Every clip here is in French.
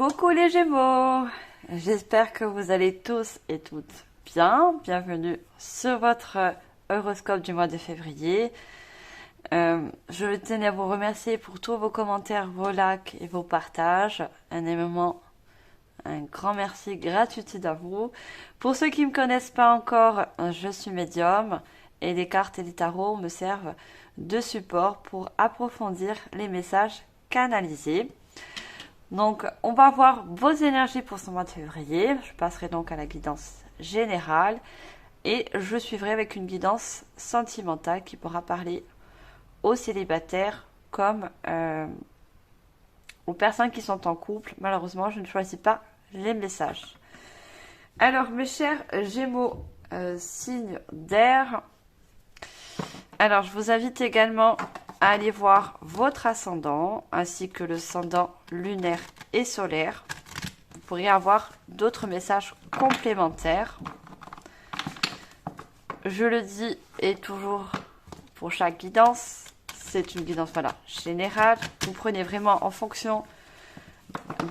Coucou les Gémeaux, j'espère que vous allez tous et toutes bien. Bienvenue sur votre horoscope du mois de février. Je tenais à vous remercier pour tous vos commentaires, vos likes et vos partages. Un grand merci, gratitude à vous. Pour ceux qui ne me connaissent pas encore, je suis médium et les cartes et les tarots me servent de support pour approfondir les messages canalisés. Donc, on va voir vos énergies pour ce mois de février. Je passerai donc à la guidance générale et je suivrai avec une guidance sentimentale qui pourra parler aux célibataires comme aux personnes qui sont en couple. Malheureusement, je ne choisis pas les messages. Alors, mes chers Gémeaux, signes d'air. Alors, je vous invite également à aller voir votre ascendant ainsi que le ascendant lunaire et solaire. Vous pourriez avoir d'autres messages complémentaires. Je le dis et toujours pour chaque guidance, c'est une guidance générale. Vous prenez vraiment en fonction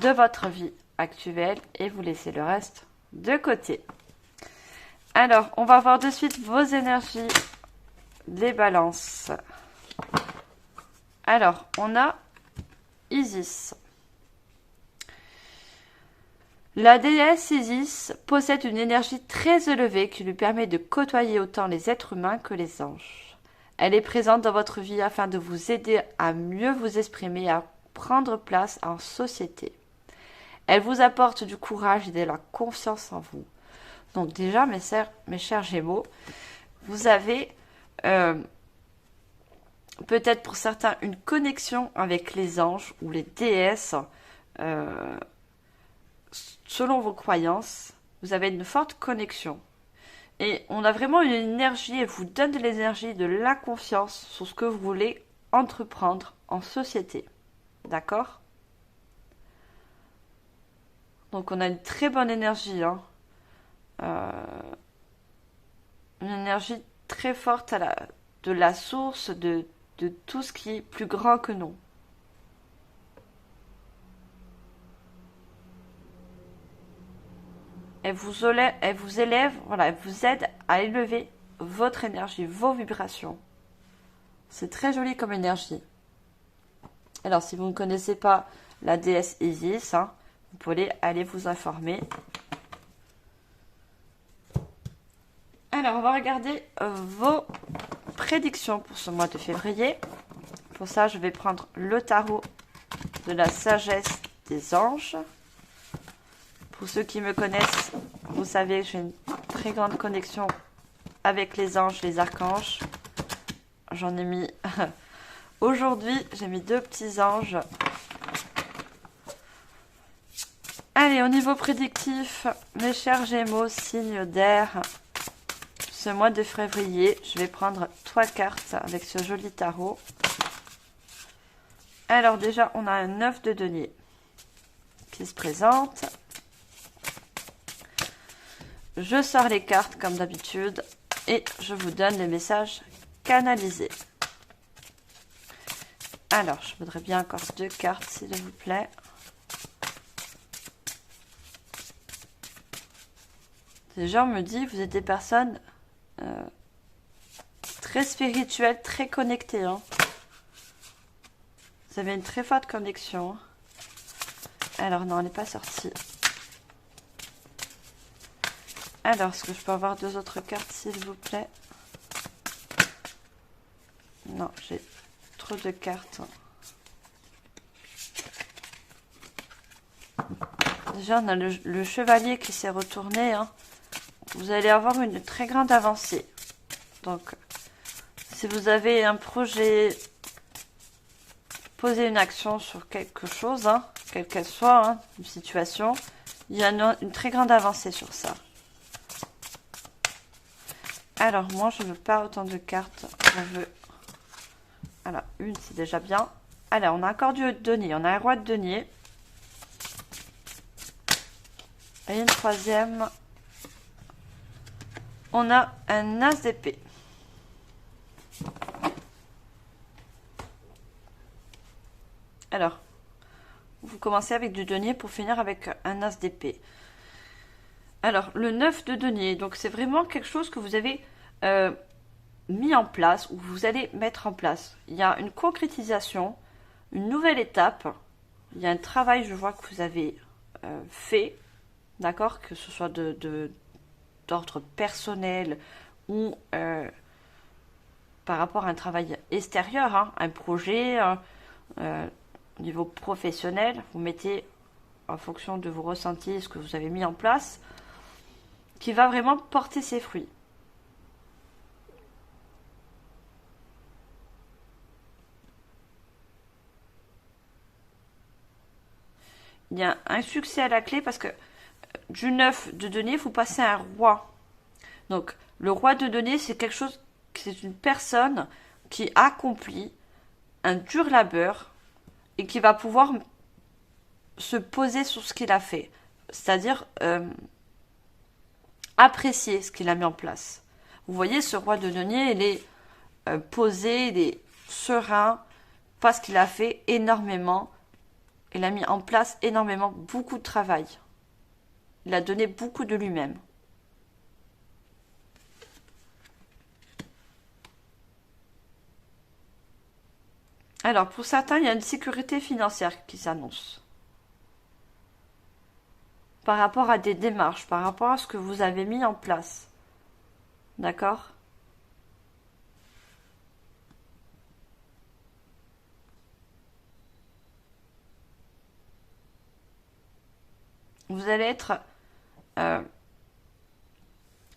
de votre vie actuelle et vous laissez le reste de côté. Alors, on va voir de suite vos énergies des balances. Alors, on a Isis. La déesse Isis possède une énergie très élevée qui lui permet de côtoyer autant les êtres humains que les anges. Elle est présente dans votre vie afin de vous aider à mieux vous exprimer et à prendre place en société. Elle vous apporte du courage et de la confiance en vous. Donc déjà, mes chers Gémeaux, vous avez peut-être pour certains une connexion avec les anges ou les déesses. Selon vos croyances, vous avez une forte connexion. Et on a vraiment une énergie, elle vous donne de l'énergie, de la confiance sur ce que vous voulez entreprendre en société. D'accord ? Donc on a une très bonne énergie. Une énergie très forte de la source, de tout ce qui est plus grand que nous. Elle vous élève, elle vous aide à élever votre énergie, vos vibrations. C'est très joli comme énergie. Alors, si vous ne connaissez pas la déesse Isis, vous pouvez aller vous informer. Alors, on va regarder vos prédictions pour ce mois de février. Pour ça, je vais prendre le tarot de la sagesse des anges. Pour ceux qui me connaissent, vous savez que j'ai une très grande connexion avec les anges, les archanges. J'en ai mis... Aujourd'hui, j'ai mis 2 petits anges. Allez, au niveau prédictif, mes chers Gémeaux, signes d'air, ce mois de février, je vais prendre 3 cartes avec ce joli tarot. Alors déjà, on a un 9 de denier qui se présente. Je sors les cartes comme d'habitude et je vous donne les messages canalisés. Alors, je voudrais bien encore 2 cartes, s'il vous plaît. Déjà, on me dit, vous êtes des personnes très spirituelles, très connectées. Vous avez une très forte connexion. Alors, non, elle n'est pas sortie. Alors, est-ce que je peux avoir 2 autres cartes, s'il vous plaît? Non, j'ai trop de cartes. Déjà, on a le chevalier qui s'est retourné. Vous allez avoir une très grande avancée. Donc, si vous avez un projet, posez une action sur quelque chose, quelle qu'elle soit, une situation, il y a une très grande avancée sur ça. Alors, moi, je ne veux pas autant de cartes. Je veux... Alors, une, c'est déjà bien. Alors, on a encore du denier. On a un roi de denier. Et une troisième. On a un as d'épée. Alors, vous commencez avec du denier pour finir avec un as d'épée. Alors, le 9 de denier, donc c'est vraiment quelque chose que vous avez mis en place ou vous allez mettre en place. Il y a une concrétisation, une nouvelle étape, il y a un travail, je vois, que vous avez fait, d'accord, que ce soit d'ordre personnel ou par rapport à un travail extérieur, hein, un projet, au niveau professionnel, vous mettez en fonction de vos ressentis ce que vous avez mis en place, qui va vraiment porter ses fruits. Il y a un succès à la clé parce que du 9 de denier, vous passez à un roi. Donc, le roi de denier, c'est quelque chose, c'est une personne qui accomplit un dur labeur et qui va pouvoir se poser sur ce qu'il a fait. C'est-à-dire apprécier ce qu'il a mis en place. Vous voyez, ce roi de denier, il est posé, il est serein, parce qu'il a fait énormément. Il a mis en place énormément, beaucoup de travail. Il a donné beaucoup de lui-même. Alors, pour certains, il y a une sécurité financière qui s'annonce. Par rapport à des démarches, par rapport à ce que vous avez mis en place. D'accord ? Vous allez être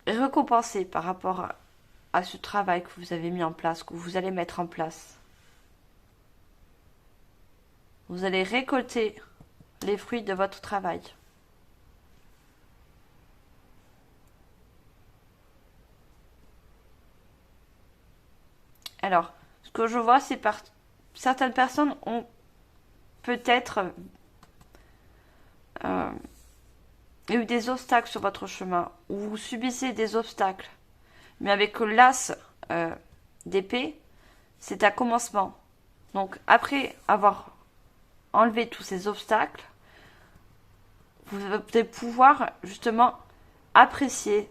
récompensé par rapport à ce travail que vous avez mis en place, que vous allez mettre en place. Vous allez récolter les fruits de votre travail. Alors, ce que je vois, c'est par certaines personnes ont peut-être eu des obstacles sur votre chemin, ou vous subissez des obstacles. Mais avec l'as d'épée, c'est un commencement. Donc, après avoir enlevé tous ces obstacles, vous allez pouvoir justement apprécier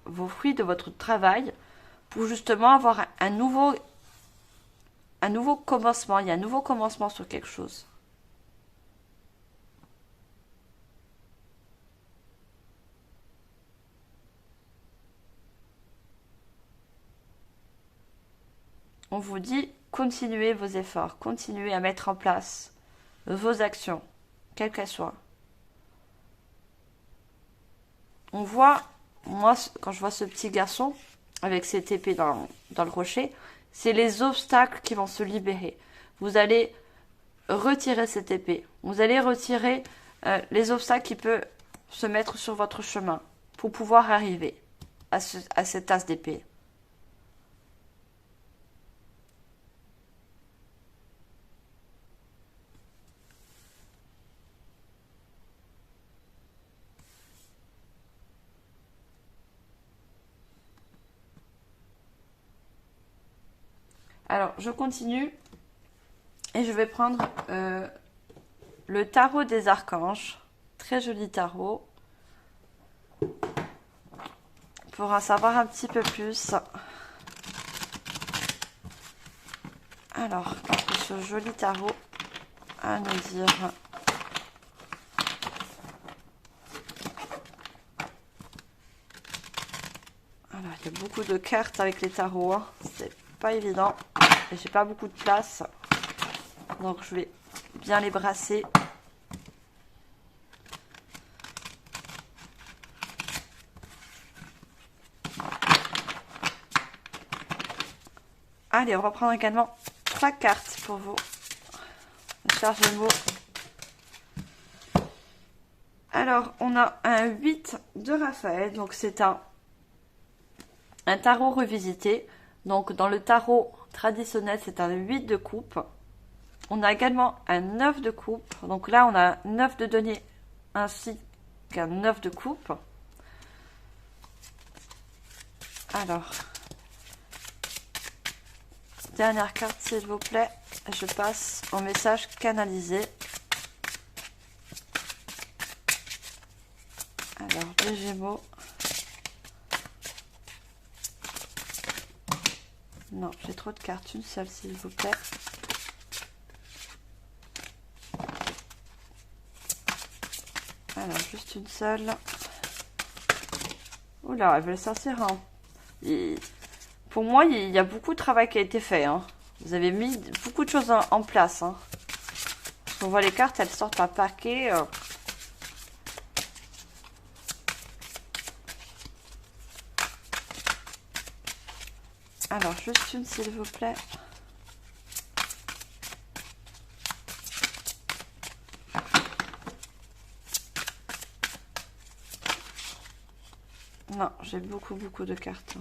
vos fruits de votre travail pour justement avoir un nouveau commencement. Il y a un nouveau commencement sur quelque chose. On vous dit, continuez vos efforts, continuez à mettre en place vos actions, quelles qu'elles soient. On voit, moi, quand je vois ce petit garçon avec cette épée dans le rocher, c'est les obstacles qui vont se libérer. Vous allez retirer cette épée. Vous allez retirer les obstacles qui peuvent se mettre sur votre chemin pour pouvoir arriver à cette as d'épée. Alors, je continue et je vais prendre le tarot des archanges. Très joli tarot. Pour en savoir un petit peu plus. Alors, ce joli tarot à nous dire. Alors, il y a beaucoup de cartes avec les tarots. Hein. C'est pas évident. Et j'ai pas beaucoup de place. Donc, je vais bien les brasser. Allez, on va prendre également 3 cartes pour vous. Charge de mots. Alors, on a un 8 de Raphaël. Donc, c'est un tarot revisité. Donc, dans le tarot traditionnel, c'est un 8 de coupe. On a également un 9 de coupe. Donc là, on a un 9 de denier ainsi qu'un 9 de coupe. Alors, dernière carte, s'il vous plaît. Je passe au message canalisé. Alors, les Gémeaux. Non, j'ai trop de cartes. Une seule, s'il vous plaît. Alors, juste une seule. Oula, elle veut sortir. Hein. Pour moi, il y a beaucoup de travail qui a été fait. Hein. Vous avez mis beaucoup de choses en place. Hein. On voit les cartes, elles sortent par paquet. Alors, juste une, s'il vous plaît. Non, j'ai beaucoup de cartes.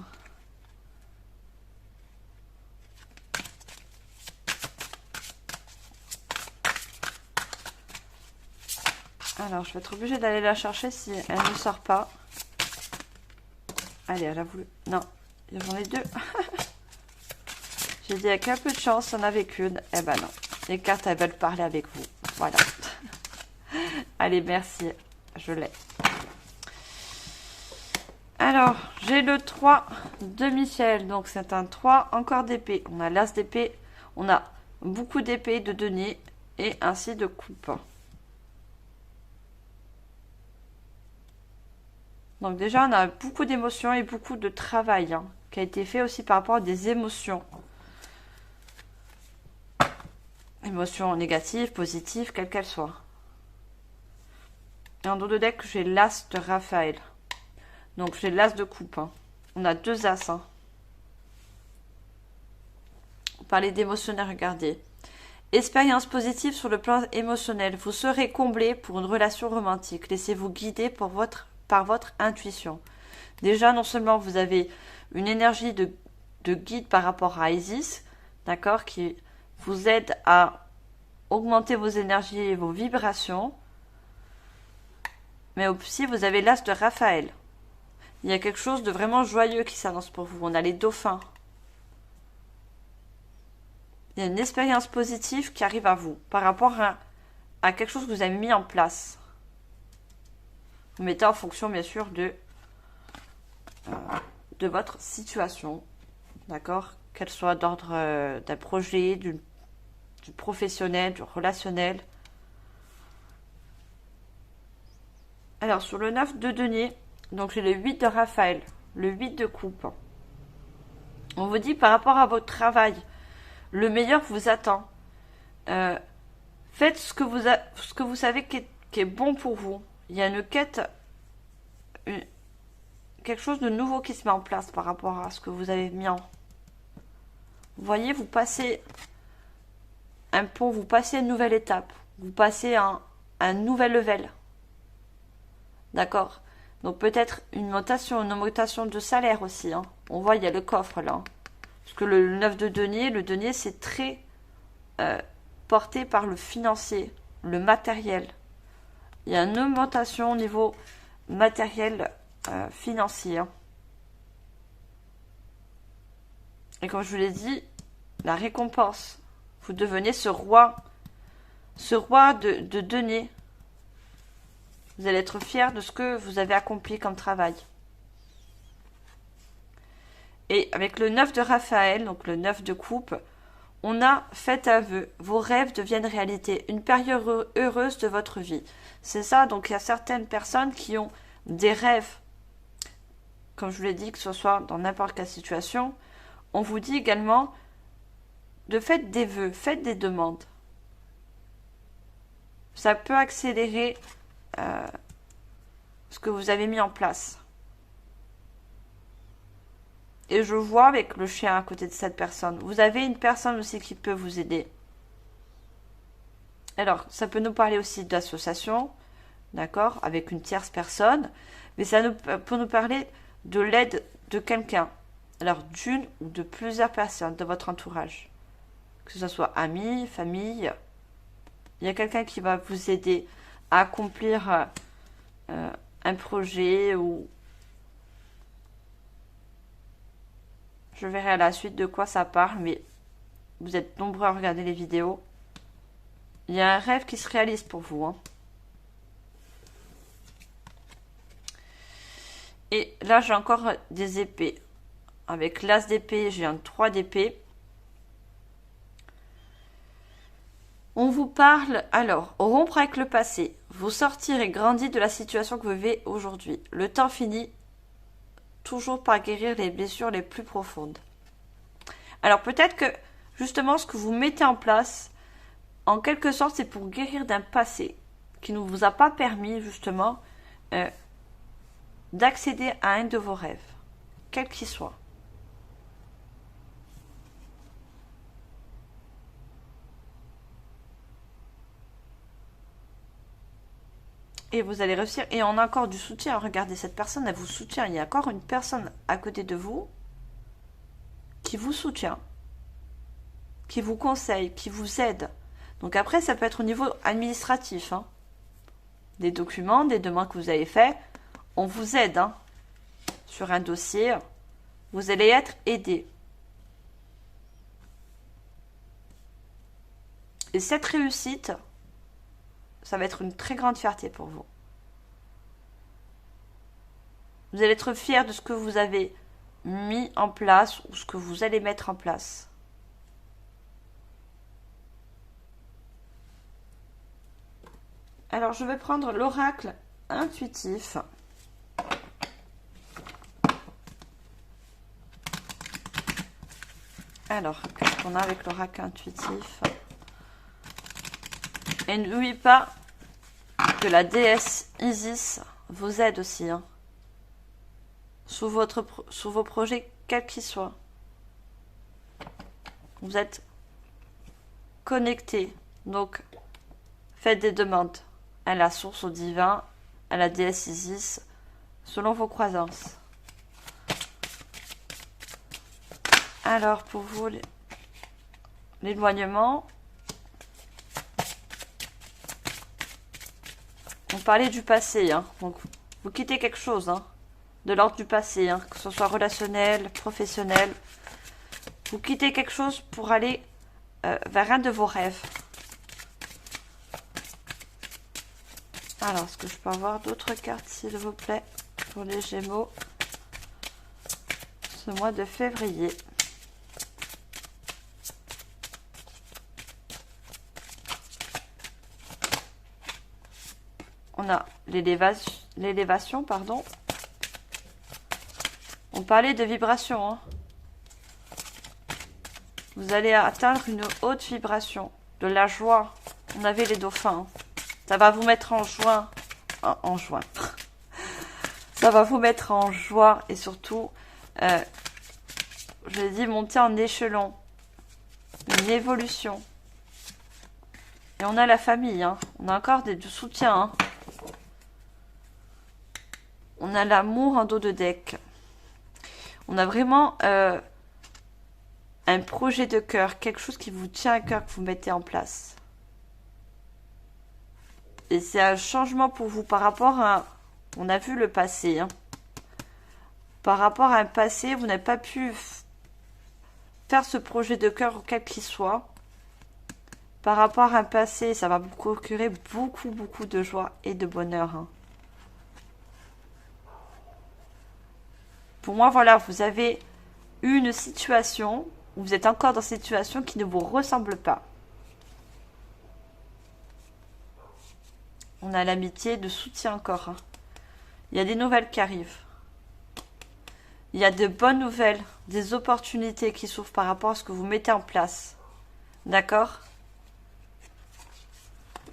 Alors, je vais être obligée d'aller la chercher si elle ne sort pas. Allez, elle a voulu... Non, j'en ai deux. J'ai dit avec un peu de chance, on avait qu'une. Eh ben non, les cartes, elles veulent parler avec vous. Voilà. Allez, merci. Je l'ai. Alors, j'ai le 3 de Michel. Donc, c'est un 3 encore d'épée. On a l'as d'épée. On a beaucoup d'épées, de denier et ainsi de coupe. Donc déjà, on a beaucoup d'émotions et beaucoup de travail hein, qui a été fait aussi par rapport à des émotions. Émotions négatives, positives, quelles qu'elles soient. Et en dos de deck, j'ai l'as de Raphaël. Donc j'ai l'as de coupe. Hein. On a deux as. Hein. On parlait d'émotionnel, regardez. Expérience positive sur le plan émotionnel. Vous serez comblé pour une relation romantique. Laissez-vous guider par votre intuition. Déjà, non seulement vous avez une énergie de guide par rapport à Isis, d'accord, qui vous aide à augmenter vos énergies et vos vibrations, mais aussi vous avez l'as de Raphaël. Il y a quelque chose de vraiment joyeux qui s'annonce pour vous. On a les dauphins. Il y a une expérience positive qui arrive à vous par rapport à quelque chose que vous avez mis en place. Vous mettez en fonction, bien sûr, de votre situation. D'accord ? Qu'elle soit d'ordre d'un projet, du professionnel, du relationnel. Alors, sur le 9 de denier, donc j'ai le 8 de Raphaël, le 8 de coupe. On vous dit par rapport à votre travail, le meilleur vous attend. Faites ce que vous savez qui est bon pour vous. Il y a une quête, quelque chose de nouveau qui se met en place par rapport à ce que vous avez mis en. Vous voyez, vous passez un pont, vous passez une nouvelle étape, vous passez un nouvel level. D'accord ? Donc peut-être une augmentation de salaire aussi. Hein. On voit, il y a le coffre là. Parce que le 9 de denier, le denier c'est très porté par le financier, le matériel. Il y a une augmentation au niveau matériel financier. Hein. Et comme je vous l'ai dit, la récompense. Vous devenez ce roi de denier. Vous allez être fier de ce que vous avez accompli comme travail. Et avec le 9 de Raphaël, donc le 9 de coupe, on a fait un vœu. Vos rêves deviennent réalité. Une période heureuse de votre vie. C'est ça, donc il y a certaines personnes qui ont des rêves. Comme je vous l'ai dit, que ce soit dans n'importe quelle situation. On vous dit également de faire des vœux, faites des demandes. Ça peut accélérer ce que vous avez mis en place. Et je vois avec le chien à côté de cette personne. Vous avez une personne aussi qui peut vous aider. Alors, ça peut nous parler aussi d'association, d'accord, avec une tierce personne. Mais ça peut nous parler de l'aide de quelqu'un. Alors, d'une ou de plusieurs personnes de votre entourage. Que ce soit amis, famille. Il y a quelqu'un qui va vous aider à accomplir un projet ou... Je verrai à la suite de quoi ça parle, mais vous êtes nombreux à regarder les vidéos. Il y a un rêve qui se réalise pour vous. Hein. Et là, j'ai encore des épées. Avec l'as d'épée, j'ai un 3 d'épée. On vous parle, alors, rompre avec le passé. Vous sortir et grandir de la situation que vous vivez aujourd'hui. Le temps finit toujours par guérir les blessures les plus profondes. Alors peut-être que, justement, ce que vous mettez en place, en quelque sorte, c'est pour guérir d'un passé qui ne vous a pas permis, justement, d'accéder à un de vos rêves, quel qu'il soit. Et vous allez réussir. Et on a encore du soutien. Regardez, cette personne, elle vous soutient. Il y a encore une personne à côté de vous qui vous soutient, qui vous conseille, qui vous aide. Donc après, ça peut être au niveau administratif. Hein. Des documents, des demandes que vous avez fait, on vous aide hein, sur un dossier. Vous allez être aidé. Et cette réussite, ça va être une très grande fierté pour vous. Vous allez être fier de ce que vous avez mis en place ou ce que vous allez mettre en place. Alors, je vais prendre l'oracle intuitif. Alors, qu'est-ce qu'on a avec l'oracle intuitif? Et n'oubliez pas que la déesse Isis vous aide aussi. Hein, sous vos projets, quels qu'ils soient. Vous êtes connectés. Donc, faites des demandes à la source, au divin, à la déesse Isis, selon vos croyances. Alors, pour vous, l'éloignement. On parlait du passé, hein. Donc, vous quittez quelque chose, hein, de l'ordre du passé, hein, que ce soit relationnel, professionnel. Vous quittez quelque chose pour aller vers un de vos rêves. Alors, est-ce que je peux avoir d'autres cartes, s'il vous plaît, pour les Gémeaux, ce mois de février? On a l'élévation, pardon. On parlait de vibration. Hein. Vous allez atteindre une haute vibration, de la joie. On avait les dauphins. Ça va vous mettre en joie. En joie. Ça va vous mettre en joie et surtout, je l'ai dit, monter en échelon. Une évolution. Et on a la famille. Hein. On a encore du soutien. Hein. On a l'amour en dos de deck. On a vraiment un projet de cœur, quelque chose qui vous tient à cœur, que vous mettez en place. Et c'est un changement pour vous par rapport à... On a vu le passé. Hein. Par rapport à un passé, vous n'avez pas pu faire ce projet de cœur, quel qu'il soit. Par rapport à un passé, ça va vous procurer beaucoup, beaucoup de joie et de bonheur. Hein. Pour moi, voilà, vous avez eu une situation, où vous êtes encore dans cette situation qui ne vous ressemble pas. On a l'amitié, de soutien encore. Hein. Il y a des nouvelles qui arrivent. Il y a de bonnes nouvelles, des opportunités qui s'ouvrent par rapport à ce que vous mettez en place. D'accord?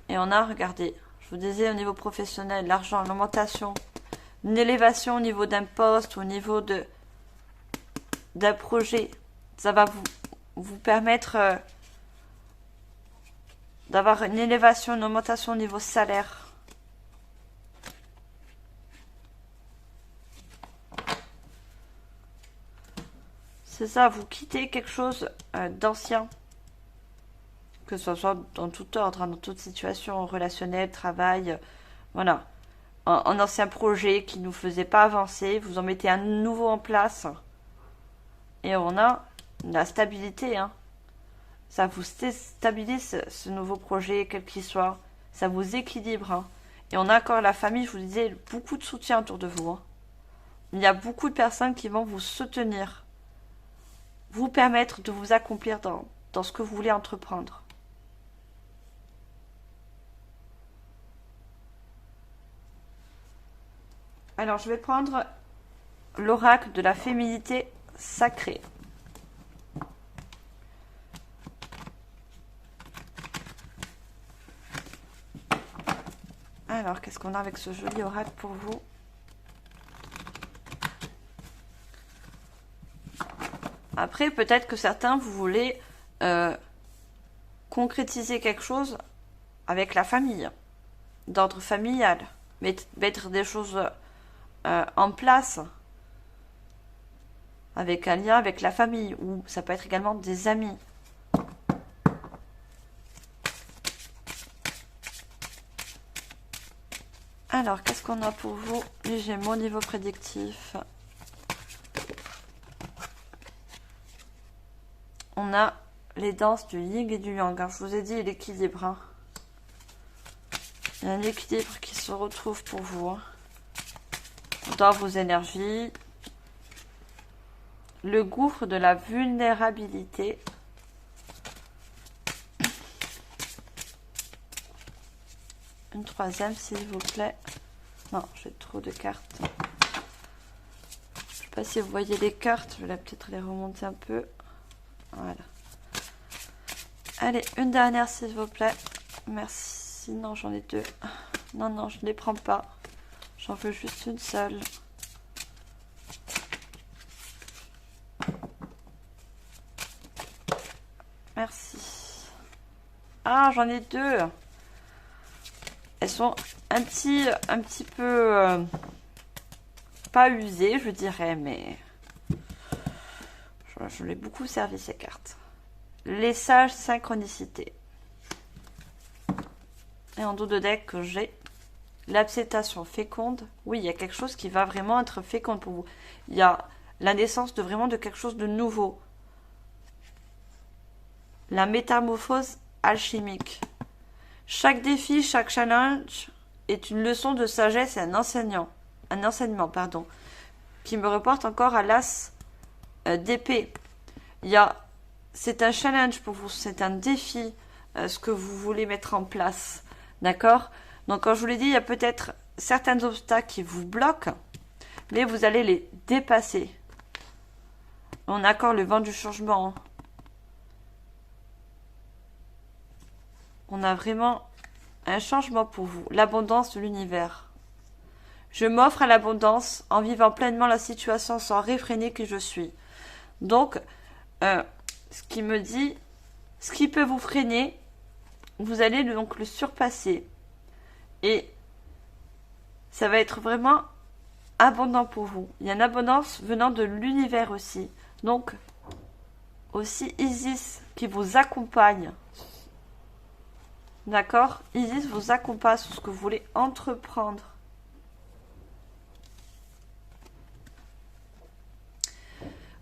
Et on a, regardez, je vous disais au niveau professionnel, l'argent, l'augmentation, une élévation au niveau d'un poste, au niveau d'un projet. Ça va vous permettre d'avoir une élévation, une augmentation au niveau salaire. C'est ça, vous quittez quelque chose d'ancien. Que ce soit dans tout ordre, hein, dans toute situation relationnelle, travail, voilà. Un ancien projet qui ne nous faisait pas avancer, vous en mettez un nouveau en place. Et on a la stabilité. Hein. Ça vous stabilise ce nouveau projet, quel qu'il soit. Ça vous équilibre. Hein. Et on a encore la famille, je vous disais, beaucoup de soutien autour de vous. Hein. il y a beaucoup de personnes qui vont vous soutenir, vous permettre de vous accomplir dans ce que vous voulez entreprendre. Alors, je vais prendre l'oracle de la féminité sacrée. Alors, qu'est-ce qu'on a avec ce joli oracle pour vous? Après, peut-être que certains, vous voulez concrétiser quelque chose avec la famille, d'ordre familial, mettre des choses en place avec un lien avec la famille, ou ça peut être également des amis. Alors, qu'est-ce qu'on a pour vous, les Gémeaux, niveau prédictif? On a les danses du yin et du yang. Je vous ai dit l'équilibre. Il y a un équilibre qui se retrouve pour vous. Dans vos énergies. Le gouffre de la vulnérabilité. Une troisième, s'il vous plaît. Non, j'ai trop de cartes. Je ne sais pas si vous voyez les cartes. Je vais peut-être les remonter un peu. Voilà. Allez, une dernière, s'il vous plaît. Merci. Non, j'en ai deux. Non, non, je ne les prends pas. J'en veux juste une seule. Merci. Ah, j'en ai deux. Elles sont un petit peu pas usées, je dirais, mais je l'ai beaucoup servi ces cartes. Les sages synchronicités. Et en dos de deck que j'ai l'acceptation féconde. Oui, il y a quelque chose qui va vraiment être féconde pour vous. Il y a la naissance de vraiment de quelque chose de nouveau. La métamorphose alchimique. Chaque défi, chaque challenge est une leçon de sagesse et un enseignement, pardon, qui me reporte encore à l'as d'épée. C'est un challenge pour vous, c'est un défi, ce que vous voulez mettre en place, d'accord? Donc, quand je vous l'ai dit, il y a peut-être certains obstacles qui vous bloquent, mais vous allez les dépasser. On a encore le vent du changement. On a vraiment un changement pour vous, l'abondance de l'univers. Je m'offre à l'abondance en vivant pleinement la situation sans réfréner que je suis. Donc, ce qui me dit, ce qui peut vous freiner, vous allez donc le surpasser. Et ça va être vraiment abondant pour vous. Il y a une abondance venant de l'univers aussi. Donc, aussi Isis qui vous accompagne. D'accord? Isis vous accompagne sur ce que vous voulez entreprendre.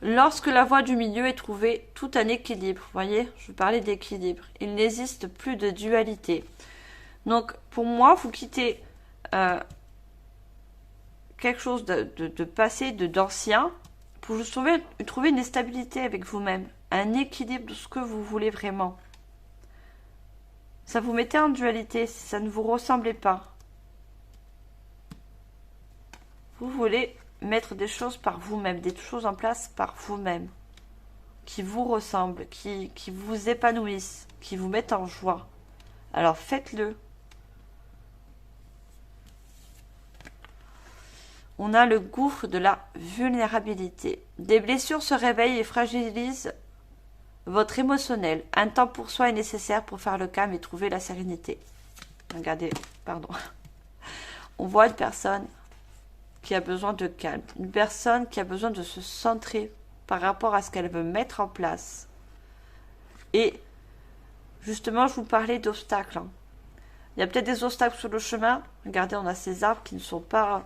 Lorsque la voie du milieu est trouvée, tout un équilibre. Vous voyez, je parlais d'équilibre. Il n'existe plus de dualité. Donc, pour moi, vous quittez quelque chose de passé, d'ancien, pour vous trouver une stabilité avec vous-même, un équilibre de ce que vous voulez vraiment. Ça vous mettait en dualité si ça ne vous ressemblait pas. Vous voulez mettre des choses par vous-même, des choses en place par vous-même, qui vous ressemblent, qui vous épanouissent, qui vous mettent en joie. Alors faites-le. On a le gouffre de la vulnérabilité. Des blessures se réveillent et fragilisent votre émotionnel. Un temps pour soi est nécessaire pour faire le calme et trouver la sérénité. Regardez, pardon. On voit une personne qui a besoin de calme. Une personne qui a besoin de se centrer par rapport à ce qu'elle veut mettre en place. Et justement, je vous parlais d'obstacles. Il y a peut-être des obstacles sur le chemin. Regardez, on a ces arbres qui ne sont pas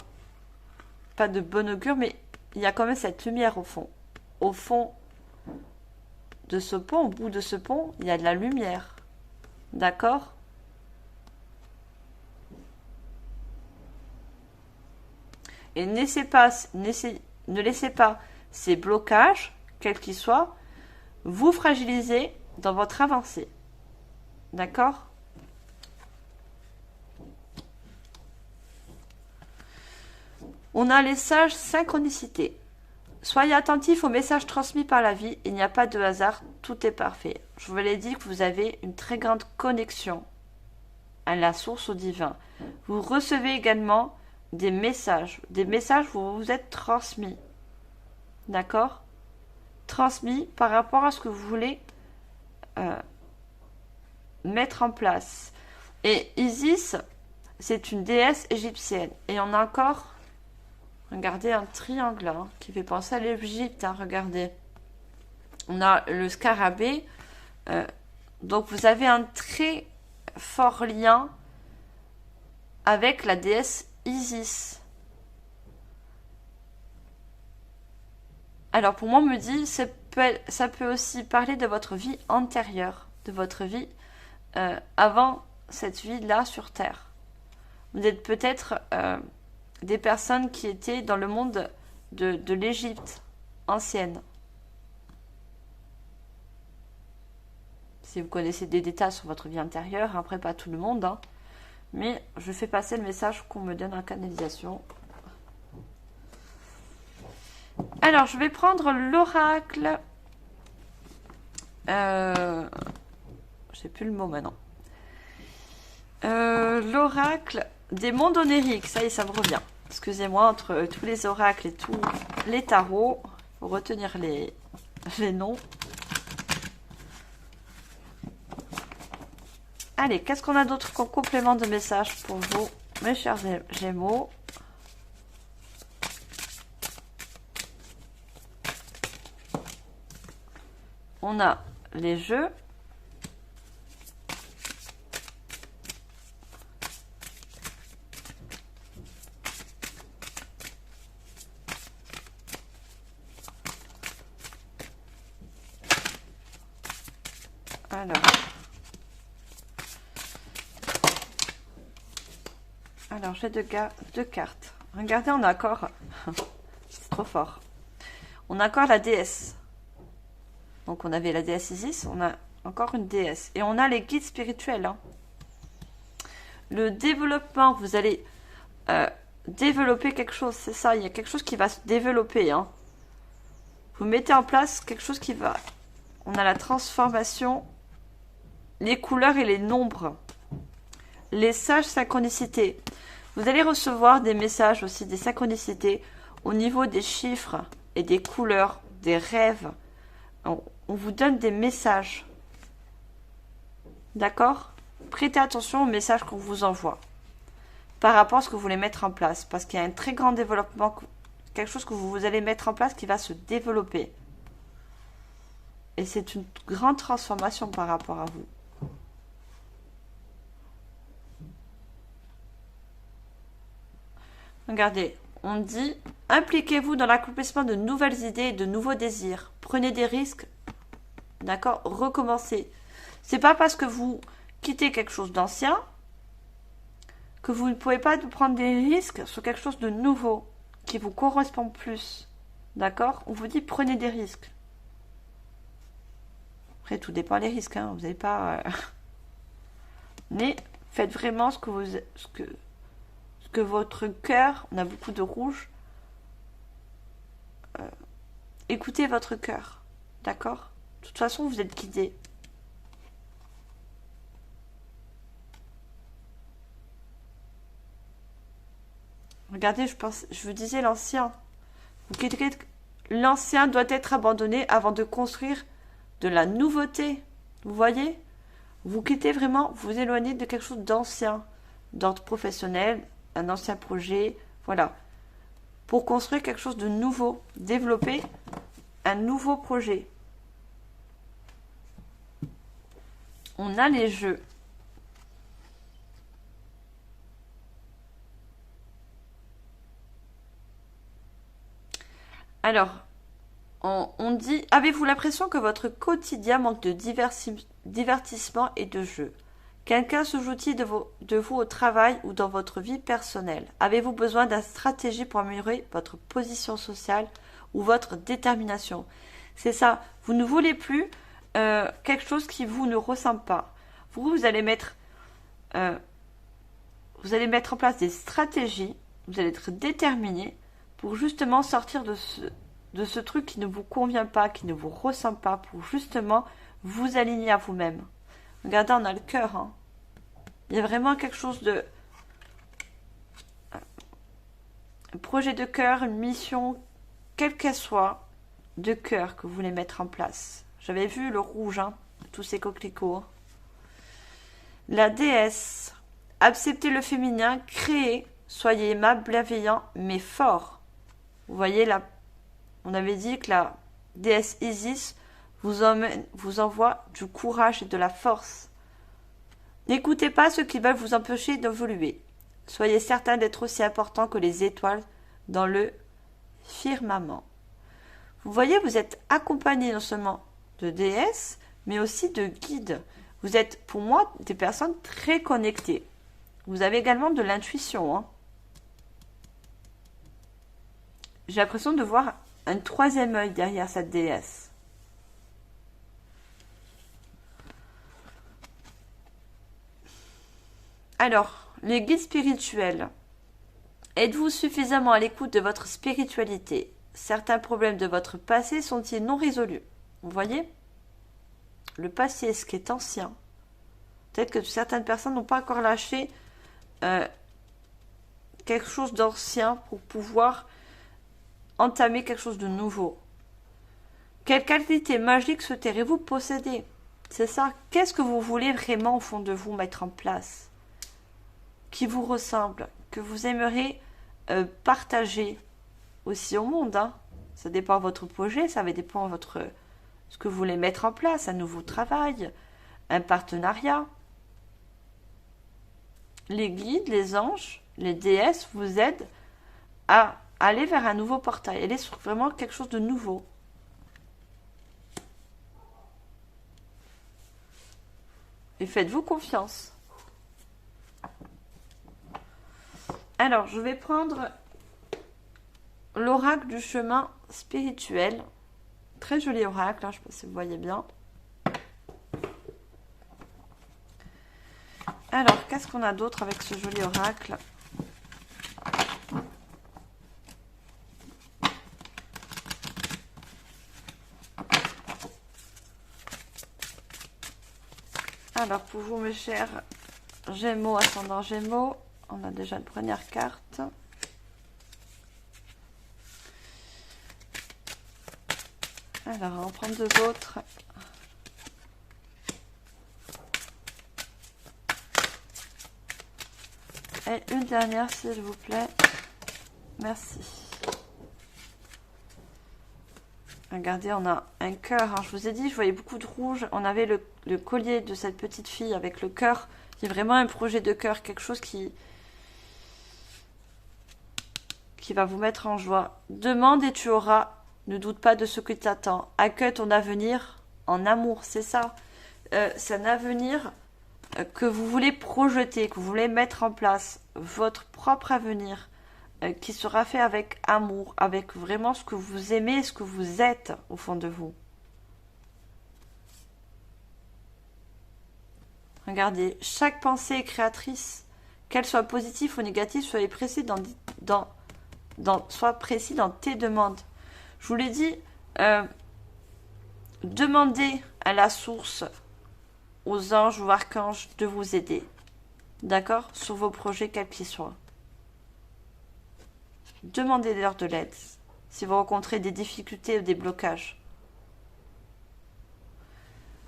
de bon augure, mais il y a quand même cette lumière au fond. Au fond de ce pont, au bout de ce pont, il y a de la lumière. D'accord? Et ne laissez pas ces blocages, quels qu'ils soient, vous fragiliser dans votre avancée. D'accord? On a les sages synchronicités. Soyez attentifs aux messages transmis par la vie. Il n'y a pas de hasard, tout est parfait. Je vous l'ai dit que vous avez une très grande connexion à la source, au divin. Vous recevez également des messages vous vous êtes transmis. D'accord? Transmis par rapport à ce que vous voulez mettre en place. Et Isis, c'est une déesse égyptienne. Et on a encore, regardez, un triangle hein, qui fait penser à l'Égypte. Hein, regardez. On a le scarabée. Donc vous avez un très fort lien avec la déesse Isis. Alors pour moi, on me dit, ça peut aussi parler de votre vie antérieure, de votre vie avant cette vie-là sur Terre. Vous êtes peut-être des personnes qui étaient dans le monde de l'Égypte ancienne. Si vous connaissez des détails sur votre vie intérieure, après pas tout le monde, hein, mais je fais passer le message qu'on me donne en canalisation. Alors, je vais prendre l'oracle. Je sais plus le mot maintenant. L'oracle des mondes onériques. Ça y est, ça me revient. Excusez-moi, entre tous les oracles et tous les tarots, il faut retenir les noms. Allez, qu'est-ce qu'on a d'autre comme complément de message pour vous, mes chers Gémeaux? On a les jeux. Alors j'ai deux cartes. Regardez, on a encore... C'est trop fort. On a encore la déesse. Donc on avait la déesse Isis, on a encore une déesse. Et on a les guides spirituels. Hein. Le développement, vous allez développer quelque chose, c'est ça. Il y a quelque chose qui va se développer. Hein. Vous mettez en place quelque chose qui va... On a la transformation, les couleurs et les nombres. Les sages synchronicités. Vous allez recevoir des messages aussi, des synchronicités au niveau des chiffres et des couleurs, des rêves. On vous donne des messages. D'accord? Prêtez attention aux messages qu'on vous envoie par rapport à ce que vous voulez mettre en place. Parce qu'il y a un très grand développement, quelque chose que vous allez mettre en place qui va se développer. Et c'est une grande transformation par rapport à vous. Regardez, on dit « Impliquez-vous dans l'accomplissement de nouvelles idées et de nouveaux désirs. Prenez des risques. » D'accord? Recommencez. C'est pas parce que vous quittez quelque chose d'ancien que vous ne pouvez pas prendre des risques sur quelque chose de nouveau qui vous correspond plus. D'accord? On vous dit « Prenez des risques. » Après, tout dépend des risques. Hein. Vous n'avez pas... Mais faites vraiment ce que votre cœur, on a beaucoup de rouge, écoutez votre cœur, d'accord? De toute façon, vous êtes guidé. Regardez, je vous disais l'ancien. L'ancien doit être abandonné avant de construire de la nouveauté. Vous voyez? Vous quittez vraiment, vous vous éloignez de quelque chose d'ancien, d'ordre professionnel, un ancien projet, voilà. Pour construire quelque chose de nouveau, développer un nouveau projet. On a les jeux. Alors, on dit, avez-vous l'impression que votre quotidien manque de divertissement et de jeu? Quelqu'un se joue-t-il de vous au travail ou dans votre vie personnelle? Avez-vous besoin d'une stratégie pour améliorer votre position sociale ou votre détermination? C'est ça, vous ne voulez plus quelque chose qui vous ne ressemble pas. Vous allez mettre en place des stratégies, vous allez être déterminé pour justement sortir de ce truc qui ne vous convient pas, qui ne vous ressemble pas, pour justement vous aligner à vous-même. Regardez, on a le cœur. Hein. Il y a vraiment quelque chose de... Un projet de cœur, une mission, quelle qu'elle soit, de cœur que vous voulez mettre en place. J'avais vu le rouge, hein, tous ces coquelicots. La déesse. Acceptez le féminin, créez, soyez aimable, bienveillant, mais fort. Vous voyez, là, on avait dit que la déesse Isis vous envoie du courage et de la force. N'écoutez pas ceux qui veulent vous empêcher d'évoluer. Soyez certain d'être aussi important que les étoiles dans le firmament. Vous voyez, vous êtes accompagné non seulement de déesses, mais aussi de guides. Vous êtes, pour moi, des personnes très connectées. Vous avez également de l'intuition. Hein. J'ai l'impression de voir un troisième œil derrière cette déesse. Alors, les guides spirituels. Êtes-vous suffisamment à l'écoute de votre spiritualité? Certains problèmes de votre passé sont-ils non résolus? Vous voyez? Le passé, ce qui est ancien. Peut-être que certaines personnes n'ont pas encore lâché quelque chose d'ancien pour pouvoir entamer quelque chose de nouveau. Quelle qualité magique souhaiteriez-vous posséder? C'est ça. Qu'est-ce que vous voulez vraiment au fond de vous mettre en place? Qui vous ressemble, que vous aimeriez partager aussi au monde. Hein. Ça dépend de votre projet, ça dépend de ce que vous voulez mettre en place, un nouveau travail, un partenariat. Les guides, les anges, les déesses vous aident à aller vers un nouveau portail, aller sur vraiment quelque chose de nouveau. Et faites-vous confiance. Alors, je vais prendre l'oracle du chemin spirituel. Très joli oracle, hein, je ne sais pas si vous voyez bien. Alors, qu'est-ce qu'on a d'autre avec ce joli oracle? Alors, pour vous, mes chers Gémeaux, ascendant Gémeaux, on a déjà une première carte. Alors, on va en prendre deux autres. Et une dernière, s'il vous plaît. Merci. Regardez, on a un cœur. Hein. Je vous ai dit, je voyais beaucoup de rouge. On avait le collier de cette petite fille avec le cœur. C'est vraiment un projet de cœur, quelque chose qui va vous mettre en joie. Demande et tu auras. Ne doute pas de ce qui t'attend. Accueille ton avenir en amour, c'est ça. C'est un avenir que vous voulez projeter, que vous voulez mettre en place. Votre propre avenir qui sera fait avec amour, avec vraiment ce que vous aimez, ce que vous êtes au fond de vous. Regardez, chaque pensée est créatrice. Qu'elle soit positive ou négative, soyez précis sois précis dans tes demandes. Je vous l'ai dit, demandez à la source, aux anges ou archanges de vous aider. D'accord? Sur vos projets, quels qu'ils soient. Demandez-leur de l'aide si vous rencontrez des difficultés ou des blocages.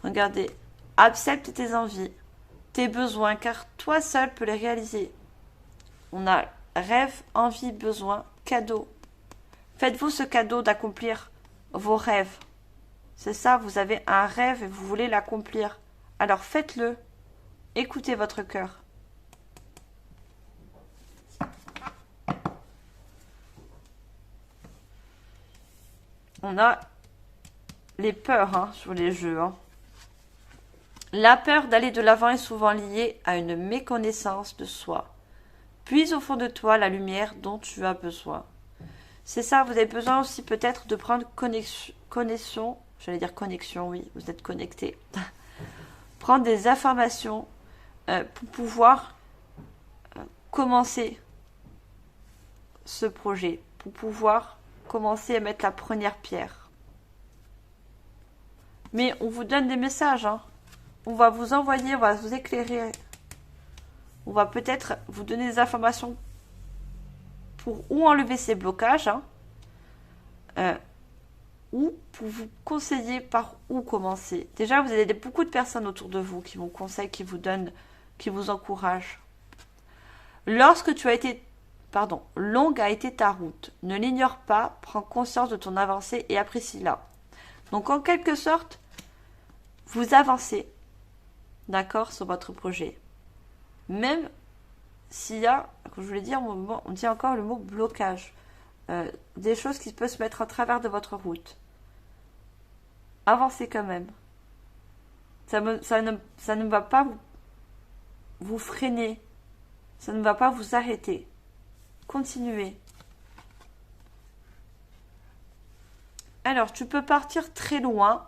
Regardez, accepte tes envies, tes besoins, car toi seul peux les réaliser. On a rêve, envie, besoin, cadeau. Faites-vous ce cadeau d'accomplir vos rêves. C'est ça, vous avez un rêve et vous voulez l'accomplir. Alors faites-le. Écoutez votre cœur. On a les peurs sur les jeux. Hein. La peur d'aller de l'avant est souvent liée à une méconnaissance de soi. Puise au fond de toi la lumière dont tu as besoin. C'est ça, vous avez besoin aussi peut-être de prendre connexion, j'allais dire connexion, oui, vous êtes connecté. Prendre des informations pour pouvoir commencer ce projet, pour pouvoir commencer à mettre la première pierre. Mais on vous donne des messages, hein. On va vous envoyer, on va vous éclairer. On va peut-être vous donner des informations pour ou enlever ces blocages, hein, ou pour vous conseiller par où commencer. Déjà, vous avez beaucoup de personnes autour de vous qui vous conseillent, qui vous donnent, qui vous encouragent. Lorsque tu as été, longue a été ta route, ne l'ignore pas, prends conscience de ton avancée et apprécie-la. Donc, en quelque sorte, vous avancez, d'accord, sur votre projet. Même s'il y a, comme je voulais dire, on dit encore le mot blocage. Des choses qui peuvent se mettre en travers de votre route. Avancez quand même. Ça ne va pas vous freiner. Ça ne va pas vous arrêter. Continuez. Alors, tu peux partir très loin,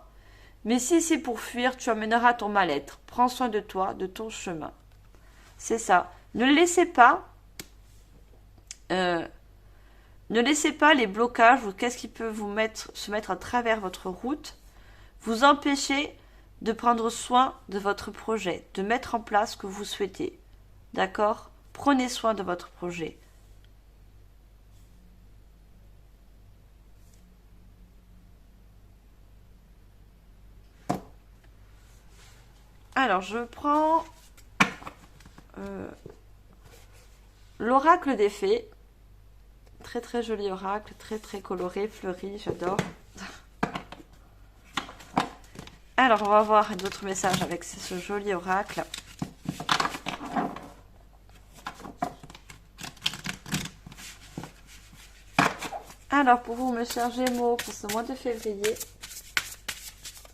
mais si c'est pour fuir, tu amèneras ton mal-être. Prends soin de toi, de ton chemin. C'est ça. Ne laissez pas les blocages ou qu'est-ce qui peut se mettre à travers votre route vous empêcher de prendre soin de votre projet, de mettre en place ce que vous souhaitez. D'accord ? Prenez soin de votre projet. Alors, je prends l'oracle des fées. Très très joli oracle, très très coloré, fleuri, j'adore. Alors, on va voir d'autres messages avec ce joli oracle. Alors, pour vous, mes chers Gémeaux, pour ce mois de février,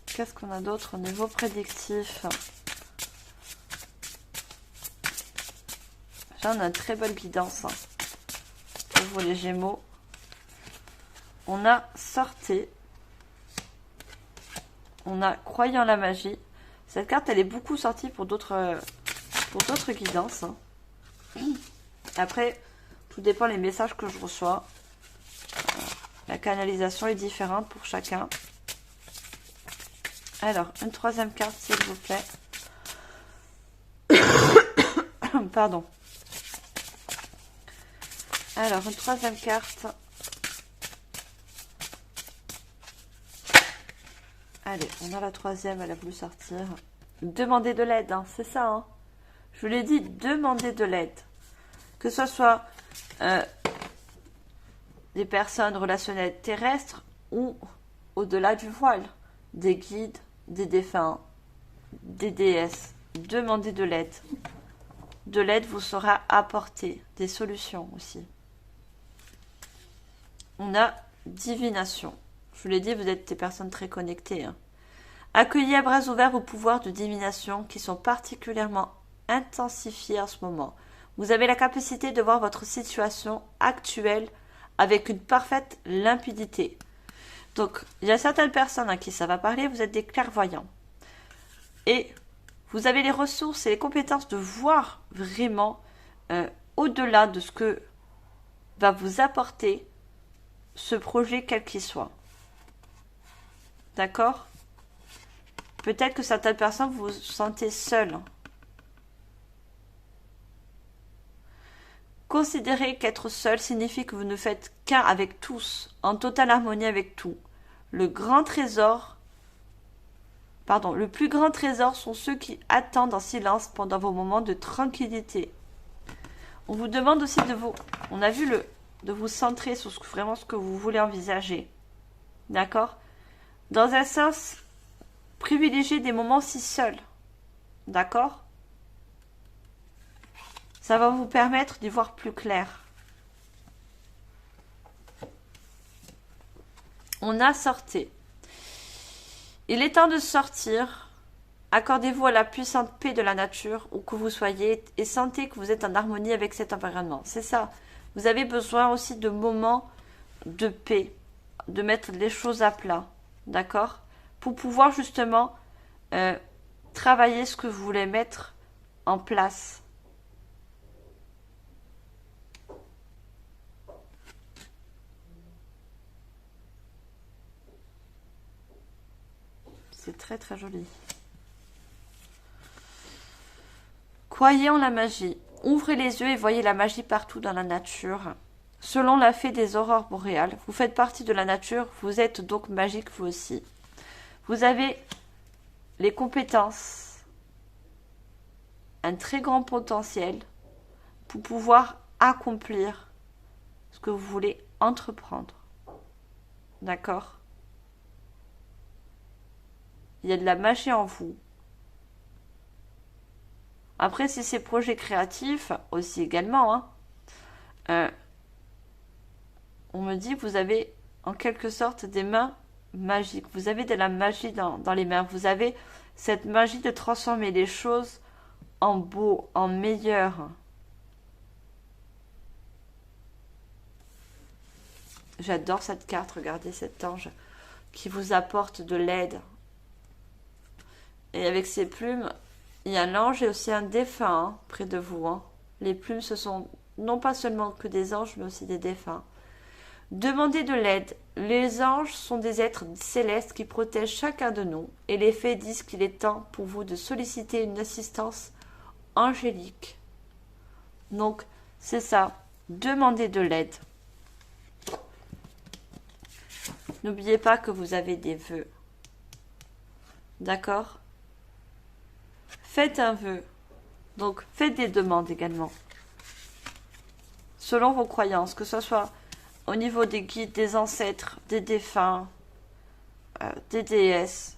qu'est-ce qu'on a d'autre au niveau prédictif? J'en ai une très belle guidance hein, pour vous, les Gémeaux. On a sorti. On a croyant la magie. Cette carte, elle est beaucoup sortie pour d'autres guidances. Après, tout dépend des messages que je reçois. La canalisation est différente pour chacun. Alors, une troisième carte, s'il vous plaît. Pardon. Alors, une troisième carte. Allez, on a la troisième, elle a voulu sortir. Demandez de l'aide, hein, c'est ça. Hein. Je vous l'ai dit, demandez de l'aide. Que ce soit des personnes relationnelles terrestres ou au-delà du voile. Des guides, des défunts, des déesses. Demandez de l'aide. De l'aide vous sera apportée. Des solutions aussi. On a divination. Je vous l'ai dit, vous êtes des personnes très connectées. Hein. Accueillez à bras ouverts vos pouvoirs de divination qui sont particulièrement intensifiés en ce moment. Vous avez la capacité de voir votre situation actuelle avec une parfaite limpidité. Donc, il y a certaines personnes à qui ça va parler, vous êtes des clairvoyants. Et vous avez les ressources et les compétences de voir vraiment au-delà de ce que va vous apporter ce projet quel qu'il soit. D'accord ? Peut-être que certaines personnes vous sentez seul. Considérez qu'être seul signifie que vous ne faites qu'un avec tous, en totale harmonie avec tout. Le plus grand trésor sont ceux qui attendent en silence pendant vos moments de tranquillité. On vous demande aussi de vous centrer sur vraiment ce que vous voulez envisager. D'accord ? Dans un sens, privilégiez des moments si seuls. D'accord ? Ça va vous permettre d'y voir plus clair. On a sorti. Il est temps de sortir Accordez-vous à la puissante paix de la nature, où que vous soyez, et sentez que vous êtes en harmonie avec cet environnement. C'est ça. Vous avez besoin aussi de moments de paix, de mettre les choses à plat, d'accord? Pour pouvoir justement travailler ce que vous voulez mettre en place. C'est très très joli. Croyez en la magie. Ouvrez les yeux et voyez la magie partout dans la nature. Selon la fée des aurores boréales, vous faites partie de la nature, vous êtes donc magique vous aussi. Vous avez les compétences, un très grand potentiel pour pouvoir accomplir ce que vous voulez entreprendre. D'accord? Il y a de la magie en vous. Après, si c'est projet créatif, aussi également, hein, on me dit que vous avez en quelque sorte des mains magiques. Vous avez de la magie dans les mains. Vous avez cette magie de transformer les choses en beau, en meilleur. J'adore cette carte, regardez cet ange qui vous apporte de l'aide. Et avec ses plumes, il y a un ange et aussi un défunt hein, près de vous. Hein. Les plumes, ce sont non pas seulement que des anges, mais aussi des défunts. Demandez de l'aide. Les anges sont des êtres célestes qui protègent chacun de nous. Et les fées disent qu'il est temps pour vous de solliciter une assistance angélique. Donc, c'est ça. Demandez de l'aide. N'oubliez pas que vous avez des vœux. D'accord ? Faites un vœu. Donc, faites des demandes également. Selon vos croyances, que ce soit au niveau des guides, des ancêtres, des défunts, des déesses.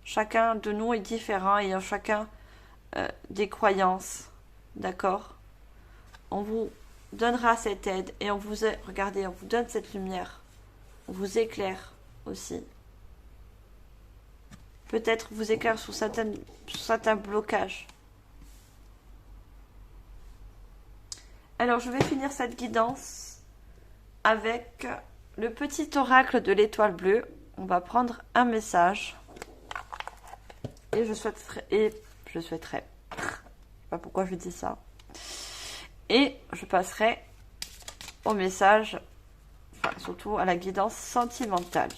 Chacun de nous est différent et a chacun des croyances. D'accord ? On vous donnera cette aide et on vous, regardez, on vous donne cette lumière. On vous éclaire aussi. Peut-être vous éclaire sur certains blocages. Alors, je vais finir cette guidance avec le petit oracle de l'étoile bleue. On va prendre un message. Et je souhaiterais... je sais pas pourquoi je dis ça. Et je passerai au message, enfin, surtout à la guidance sentimentale.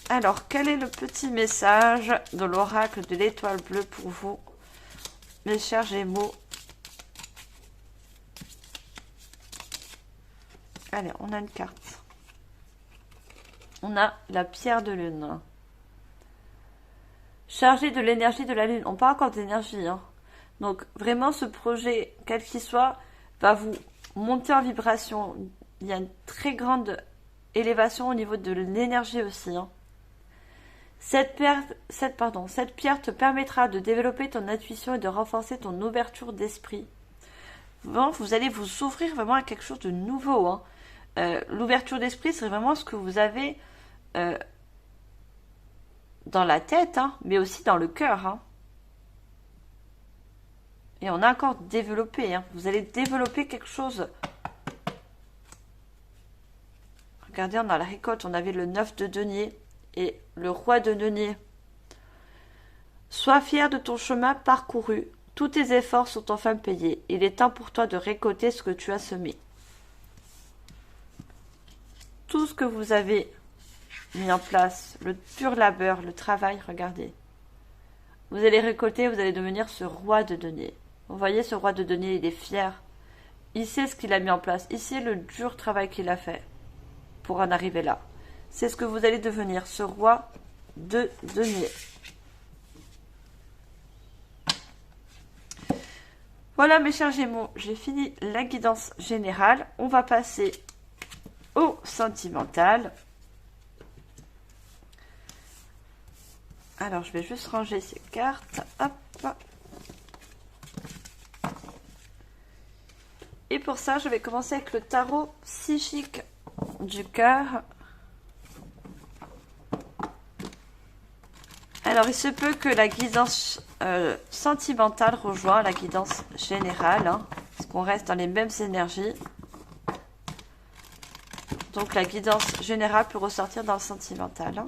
Alors, quel est le petit message de l'oracle de l'étoile bleue pour vous, mes chers Gémeaux? Allez, on a une carte. On a la pierre de lune. Chargée de l'énergie de la lune. On parle encore d'énergie. Hein. Donc, vraiment, ce projet, quel qu'il soit, va vous monter en vibration. Il y a une très grande élévation au niveau de l'énergie aussi. Hein. Cette pierre te permettra de développer ton intuition et de renforcer ton ouverture d'esprit. Vraiment, vous allez vous ouvrir vraiment à quelque chose de nouveau. Hein. L'ouverture d'esprit, c'est vraiment ce que vous avez dans la tête, hein, mais aussi dans le cœur. Hein. Et on a encore développé. Hein. Vous allez développer quelque chose. Regardez, on a la récolte, on avait le 9 de denier et le roi de denier. Sois fier de ton chemin parcouru. Tous tes efforts sont enfin payés. Il est temps pour toi de récolter ce que tu as semé. Tout ce que vous avez mis en place, le pur labeur, le travail, regardez. Vous allez récolter, vous allez devenir ce roi de denier. Vous voyez, ce roi de denier, il est fier. Il sait ce qu'il a mis en place. Il sait le dur travail qu'il a fait pour en arriver là. C'est ce que vous allez devenir, ce roi de denier. Voilà mes chers Gémeaux, j'ai fini la guidance générale. On va passer au sentimental. Alors je vais juste ranger ces cartes. Hop. Et pour ça, je vais commencer avec le tarot psychique du cœur. Alors, il se peut que la guidance sentimentale rejoigne la guidance générale, hein, parce qu'on reste dans les mêmes énergies. Donc, la guidance générale peut ressortir dans le sentimental. Hein.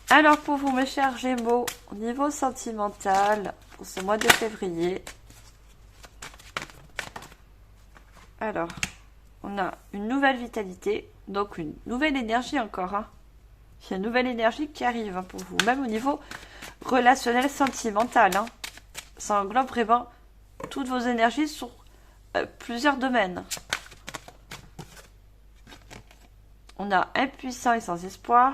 Alors, pour vous, mes chers Gémeaux, au niveau sentimental, pour ce mois de février, alors, on a une nouvelle vitalité, donc une nouvelle énergie encore, hein. Il y a une nouvelle énergie qui arrive hein, pour vous, même au niveau relationnel, sentimental. Hein. Ça englobe vraiment toutes vos énergies sur plusieurs domaines. On a impuissant et sans espoir.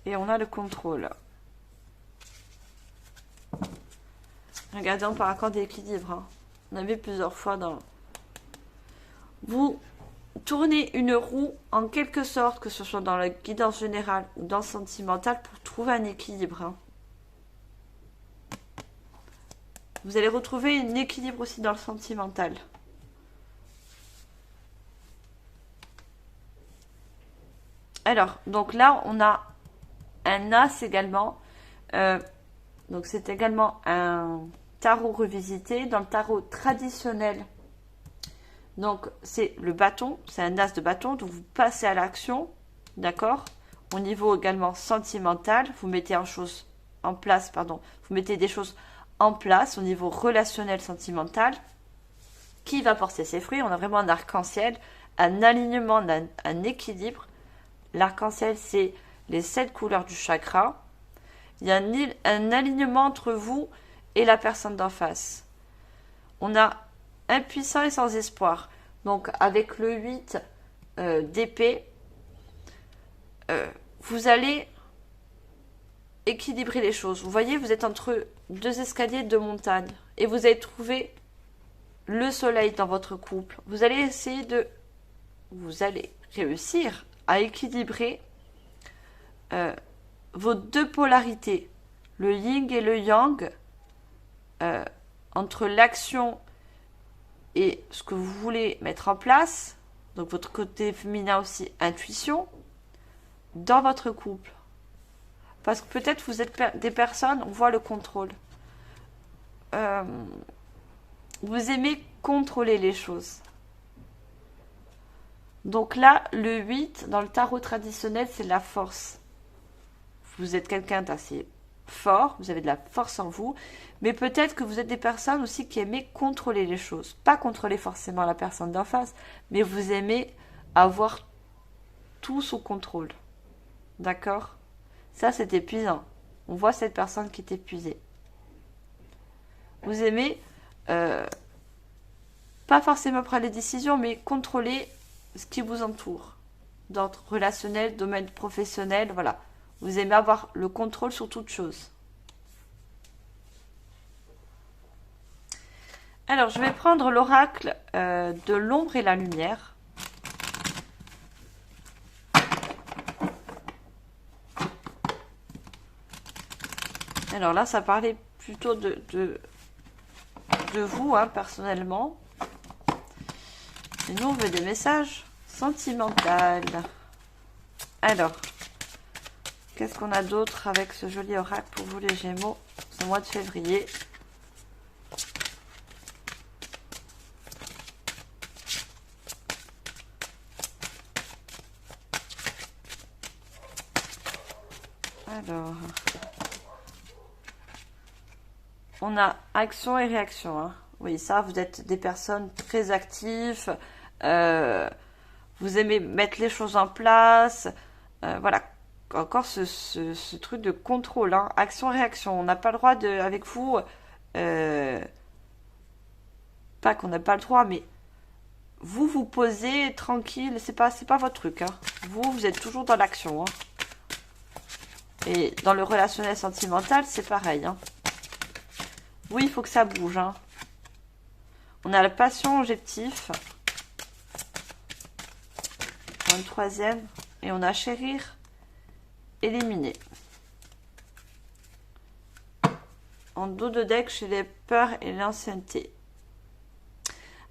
Et on a le contrôle. Regardez, on parle encore d'équilibre. Hein. On a vu plusieurs fois dans... Vous tournez une roue en quelque sorte, que ce soit dans la guidance générale ou dans le sentimental, pour trouver un équilibre. Hein. Vous allez retrouver un équilibre aussi dans le sentimental. Alors, donc là, on a un as également. Donc, c'est également un tarot revisité. Dans le tarot traditionnel, donc c'est le bâton, c'est un as de bâton, donc vous passez à l'action, d'accord? Au niveau également sentimental, vous mettez vous mettez des choses en place au niveau relationnel sentimental, qui va porter ses fruits. On a vraiment un arc-en-ciel, un alignement, un équilibre. L'arc-en-ciel, c'est les 7 couleurs du chakra. Il y a un alignement entre vous et la personne d'en face. On a impuissant et sans espoir. Donc, avec le 8 d'épée, vous allez équilibrer les choses. Vous voyez, vous êtes entre 2 escaliers, 2 montagnes. Et vous allez trouver le soleil dans votre couple. Vous allez réussir à équilibrer vos 2 polarités, le yin et le yang, entre l'action et ce que vous voulez mettre en place, donc votre côté féminin aussi, intuition, dans votre couple. Parce que peut-être vous êtes des personnes, on voit le contrôle. Vous aimez contrôler les choses. Donc là, le 8, dans le tarot traditionnel, c'est la force. Vous êtes quelqu'un d'assez fort, vous avez de la force en vous, mais peut-être que vous êtes des personnes aussi qui aimez contrôler les choses. Pas contrôler forcément la personne d'en face, mais vous aimez avoir tout sous contrôle. D'accord? Ça, c'est épuisant. On voit cette personne qui est épuisée. Vous aimez pas forcément prendre les décisions, mais contrôler ce qui vous entoure. D'ordre relationnel, domaine professionnel, voilà. Vous aimez avoir le contrôle sur toute chose. Alors, je vais prendre l'oracle de l'ombre et la lumière. Alors là, ça parlait plutôt de vous, hein, personnellement. Et nous, on veut des messages sentimentaux. Alors, qu'est-ce qu'on a d'autre avec ce joli oracle pour vous, les Gémeaux, ce mois de février? Alors, on a action et réaction. Hein. Oui, ça, vous êtes des personnes très actives. Vous aimez mettre les choses en place. Voilà. Encore ce truc de contrôle. Hein. Action-réaction. On n'a pas le droit de, avec vous, pas qu'on n'a pas le droit, mais vous posez tranquille. C'est pas votre truc. Hein. Vous êtes toujours dans l'action. Hein. Et dans le relationnel sentimental, c'est pareil. Hein. Oui, il faut que ça bouge. Hein. On a la passion, objectif. Dans le 3e. Et on a chérir, éliminer. En dos de deck, chez les peurs et l'ancienneté.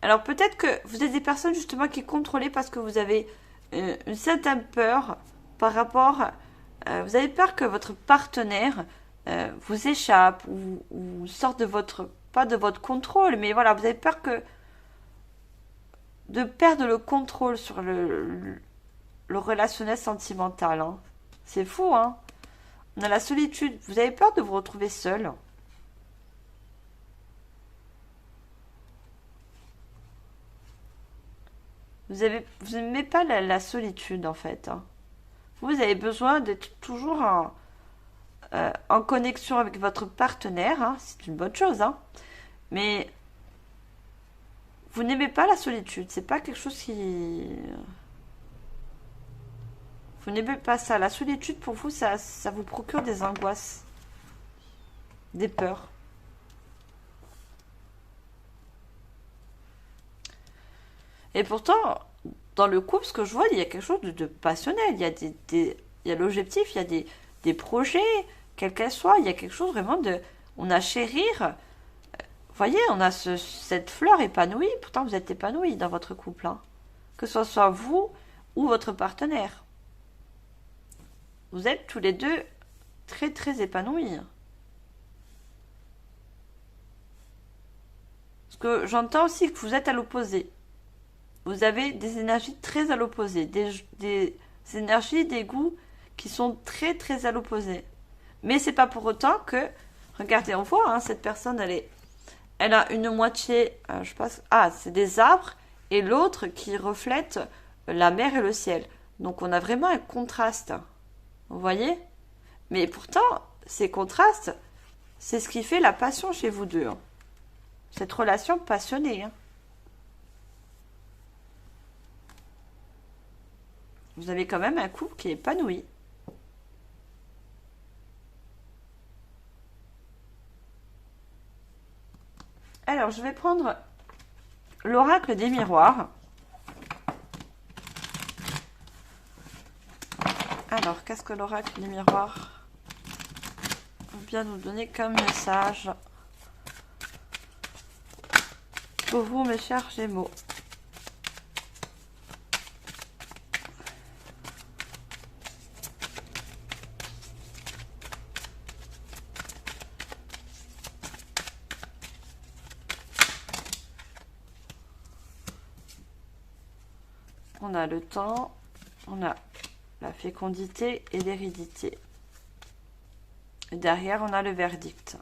Alors peut-être que vous êtes des personnes justement qui contrôlez parce que vous avez une certaine peur par rapport... vous avez peur que votre partenaire vous échappe ou sorte de votre... Pas de votre contrôle, mais voilà, vous avez peur que... De perdre le contrôle sur le relationnel sentimental. Hein. C'est fou, hein. On a la solitude. Vous avez peur de vous retrouver seul. Vous n'aimez pas la solitude, en fait. Hein. Vous avez besoin d'être toujours en connexion avec votre partenaire. Hein. C'est une bonne chose. Hein. Mais vous n'aimez pas la solitude. C'est pas quelque chose qui... Vous n'aimez pas ça. La solitude, pour vous, ça vous procure des angoisses. Des peurs. Et pourtant, dans le couple, ce que je vois, il y a quelque chose de passionnel. Il y a il y a l'objectif, il y a des projets, quels qu'elles soient. Il y a quelque chose vraiment de... On a chérir. Vous voyez, on a cette fleur épanouie. Pourtant, vous êtes épanoui dans votre couple. Hein. Que ce soit vous ou votre partenaire. Vous êtes tous les deux très, très épanouis. Parce que j'entends aussi que vous êtes à l'opposé. Vous avez des énergies très à l'opposé. Des énergies, des goûts qui sont très, très à l'opposé. Mais c'est pas pour autant que... Regardez, on voit, hein, cette personne, elle a une moitié... je pense... Ah, c'est des arbres. Et l'autre qui reflète la mer et le ciel. Donc on a vraiment un contraste. Vous voyez? Mais pourtant, ces contrastes, c'est ce qui fait la passion chez vous deux. Hein. Cette relation passionnée. Hein. Vous avez quand même un couple qui est épanoui. Alors, je vais prendre l'oracle des miroirs. Alors, qu'est-ce que l'oracle des miroirs va bien nous donner comme message pour vous, mes chers Gémeaux? On a le temps, on a la fécondité et l'hérédité. Et derrière, on a le verdict.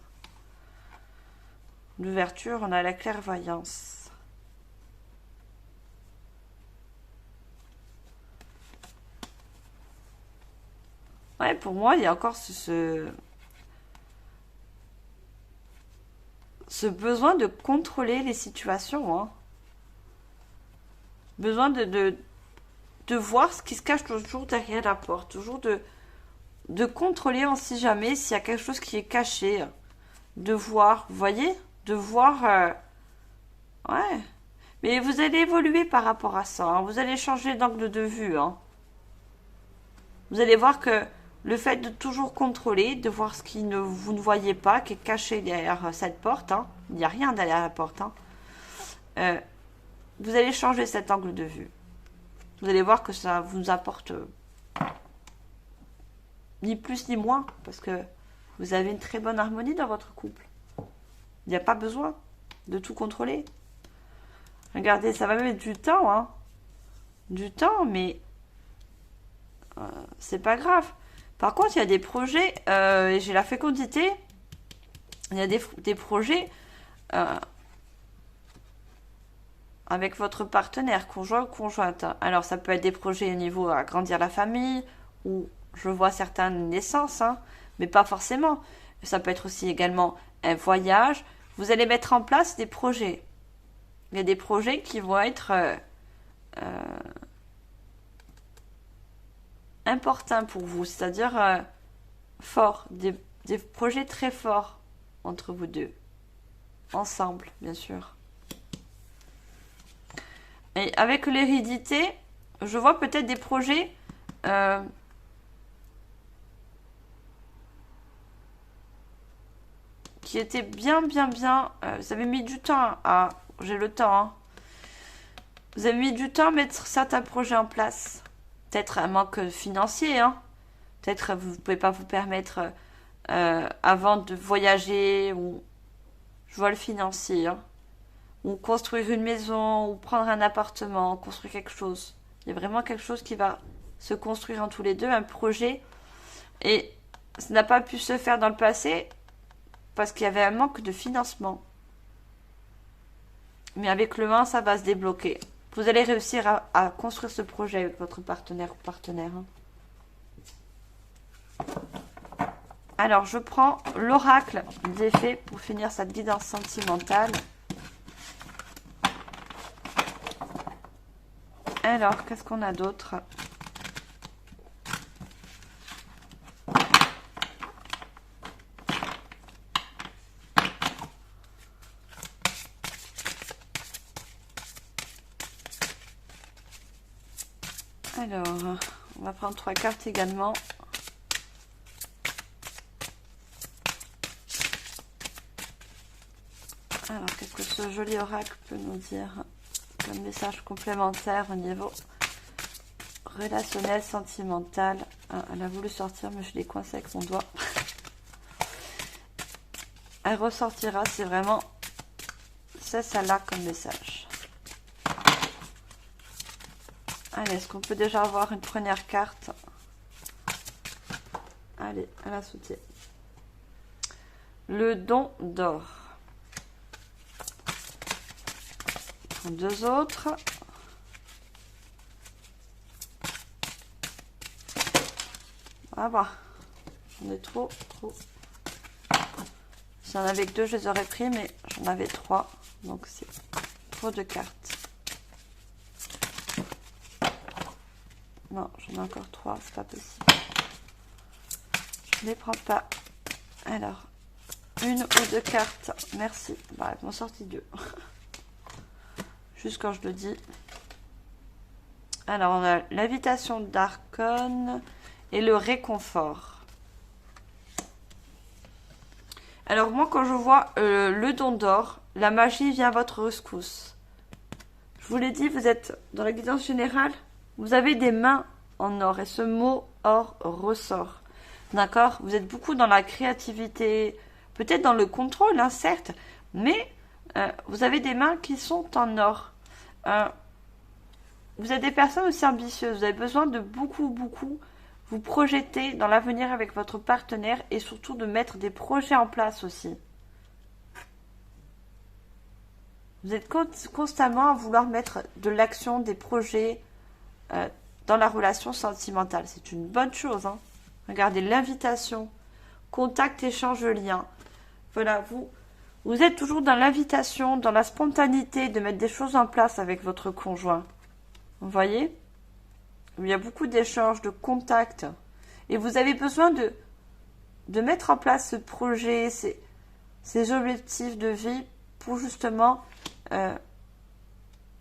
L'ouverture, on a la clairvoyance. Ouais, pour moi, il y a encore ce besoin de contrôler les situations. Hein. Besoin de voir ce qui se cache toujours derrière la porte. Toujours de contrôler, on ne sait jamais s'il y a quelque chose qui est caché. De voir, vous voyez? De voir... ouais. Mais vous allez évoluer par rapport à ça. Hein. Vous allez changer d'angle de vue. Hein. Vous allez voir que le fait de toujours contrôler, de voir ce qui vous ne voyez pas, qui est caché derrière cette porte, hein. Il n'y a rien derrière la porte. Hein. Vous allez changer cet angle de vue. Vous allez voir que ça vous apporte ni plus ni moins, parce que vous avez une très bonne harmonie dans votre couple. Il n'y a pas besoin de tout contrôler. Regardez, ça va mettre du temps, hein. Du temps, mais c'est pas grave. Par contre, il y a des projets, et j'ai la fécondité, il y a des projets avec votre partenaire, conjoint ou conjointe. Alors, ça peut être des projets au niveau agrandir la famille, ou je vois certaines naissances, hein, mais pas forcément. Ça peut être aussi également un voyage. Vous allez mettre en place des projets. Il y a des projets qui vont être importants pour vous, c'est-à-dire forts, des projets très forts entre vous deux. Ensemble, bien sûr. Et avec l'hérédité, je vois peut-être des projets qui étaient bien. Vous avez mis du temps à... J'ai le temps. Hein. Vous avez mis du temps à mettre certains projets en place. peut-être un manque financier, hein. Peut-être vous ne pouvez pas vous permettre avant de voyager, ou je vois le financier, hein. Ou construire une maison, ou prendre un appartement, construire quelque chose. Il y a vraiment quelque chose qui va se construire en tous les deux, un projet. Et ça n'a pas pu se faire dans le passé parce qu'il y avait un manque de financement. Mais avec le 1, ça va se débloquer. Vous allez réussir à construire ce projet avec votre partenaire ou partenaire. Alors, je prends l'oracle des fées pour finir cette guidance sentimentale. Alors, qu'est-ce qu'on a d'autre ? Alors, on va prendre 3 cartes également. Alors, qu'est-ce que ce joli oracle peut nous dire comme message complémentaire au niveau relationnel, sentimental? Ah, elle a voulu sortir, mais je l'ai coincée avec mon doigt. Elle ressortira, c'est vraiment celle-là comme message. Allez, est-ce qu'on peut déjà avoir une première carte? Allez, à la sauté. Le don d'or. Deux autres. Ah bah, j'en ai trop. Si j'en avais que 2, je les aurais pris, mais j'en avais 3. Donc c'est trop de cartes. Non, j'en ai encore 3, c'est pas possible. Je ne les prends pas. Alors, 1 ou 2 cartes. Merci. Bah, elles m'ont sorti 2. Juste quand je le dis. Alors, on a l'invitation d'Archon et le réconfort. Alors, moi, quand je vois le don d'or, la magie vient à votre rescousse. Je vous l'ai dit, vous êtes dans la guidance générale. Vous avez des mains en or et ce mot or ressort. D'accord? Vous êtes beaucoup dans la créativité, peut-être dans le contrôle, hein, certes, mais vous avez des mains qui sont en or. Vous êtes des personnes aussi ambitieuses. Vous avez besoin de beaucoup vous projeter dans l'avenir avec votre partenaire et surtout de mettre des projets en place aussi. Vous êtes constamment à vouloir mettre de l'action, des projets dans la relation sentimentale. C'est une bonne chose, hein. Regardez l'invitation, contact, échange, lien. Voilà, vous êtes toujours dans l'invitation, dans la spontanéité de mettre des choses en place avec votre conjoint. Vous voyez? Il y a beaucoup d'échanges, de contacts. Et vous avez besoin de mettre en place ce projet, ces objectifs de vie pour justement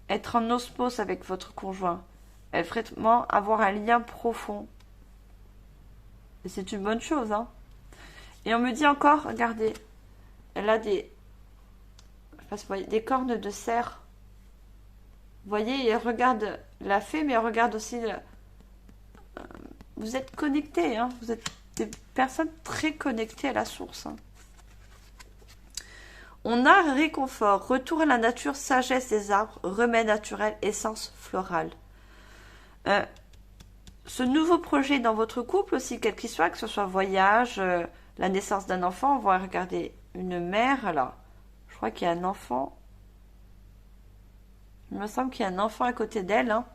être en osmose avec votre conjoint. Et vraiment avoir un lien profond. Et c'est une bonne chose, hein. Et on me dit encore, regardez, elle a des cornes de cerf. Vous voyez, elle regarde la fée, mais elle regarde aussi... vous êtes connectés, hein. Vous êtes des personnes très connectées à la source, hein. On a réconfort, retour à la nature, sagesse des arbres, remède naturel, essence florale. Ce nouveau projet dans votre couple aussi, quel qu'il soit, que ce soit voyage, la naissance d'un enfant, on va regarder une mère, là. Je crois qu'il y a un enfant. Il me semble qu'il y a un enfant à côté d'elle, hein.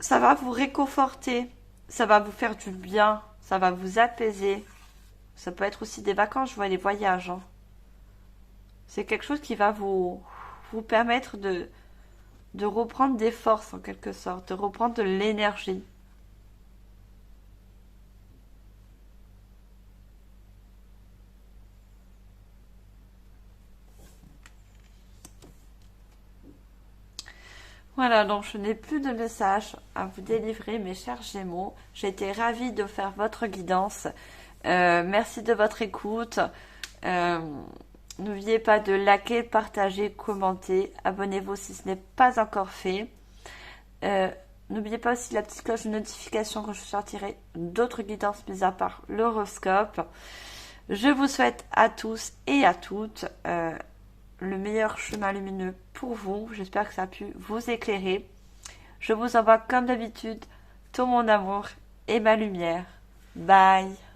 Ça va vous réconforter, ça va vous faire du bien, ça va vous apaiser. Ça peut être aussi des vacances, je vois des voyages, hein. C'est quelque chose qui va vous permettre de reprendre des forces en quelque sorte, de reprendre de l'énergie. Voilà, donc je n'ai plus de message à vous délivrer, mes chers Gémeaux. J'ai été ravie de faire votre guidance. Merci de votre écoute. N'oubliez pas de liker, partager, commenter. Abonnez-vous si ce n'est pas encore fait. N'oubliez pas aussi la petite cloche de notification quand je sortirai d'autres guidances mis à part l'horoscope. Je vous souhaite à tous et à toutes le meilleur chemin lumineux pour vous. J'espère que ça a pu vous éclairer. Je vous envoie comme d'habitude tout mon amour et ma lumière. Bye!